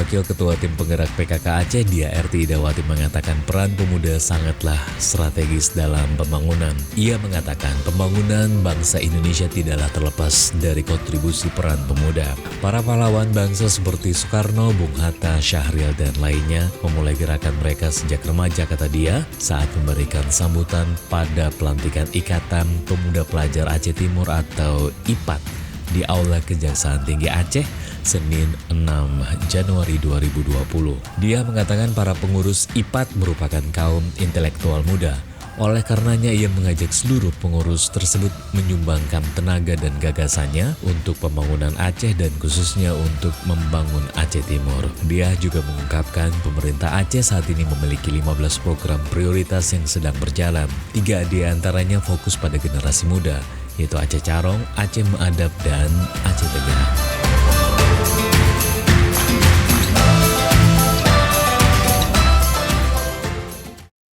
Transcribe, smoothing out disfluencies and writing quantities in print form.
Wakil Ketua Tim Penggerak PKK Aceh, Dia Erti Idawati, mengatakan peran pemuda sangatlah strategis dalam pembangunan. Ia mengatakan pembangunan bangsa Indonesia tidaklah terlepas dari kontribusi peran pemuda. Para pahlawan bangsa seperti Soekarno, Bung Hatta, Syahrir, dan lainnya memulai gerakan mereka sejak remaja, kata dia, saat memberikan sambutan pada pelantikan Ikatan Pemuda Pelajar Aceh Timur atau IPAT di Aula Kejaksaan Tinggi Aceh, Senin 6 Januari 2020. Dia mengatakan para pengurus IPAT merupakan kaum intelektual muda. Oleh karenanya ia mengajak seluruh pengurus tersebut menyumbangkan tenaga dan gagasannya untuk pembangunan Aceh dan khususnya untuk membangun Aceh Timur. Dia juga mengungkapkan pemerintah Aceh saat ini memiliki 15 program prioritas yang sedang berjalan. 3 diantaranya fokus pada generasi muda, yaitu Aceh Carong, Aceh Mengadap, dan Aceh Tegak.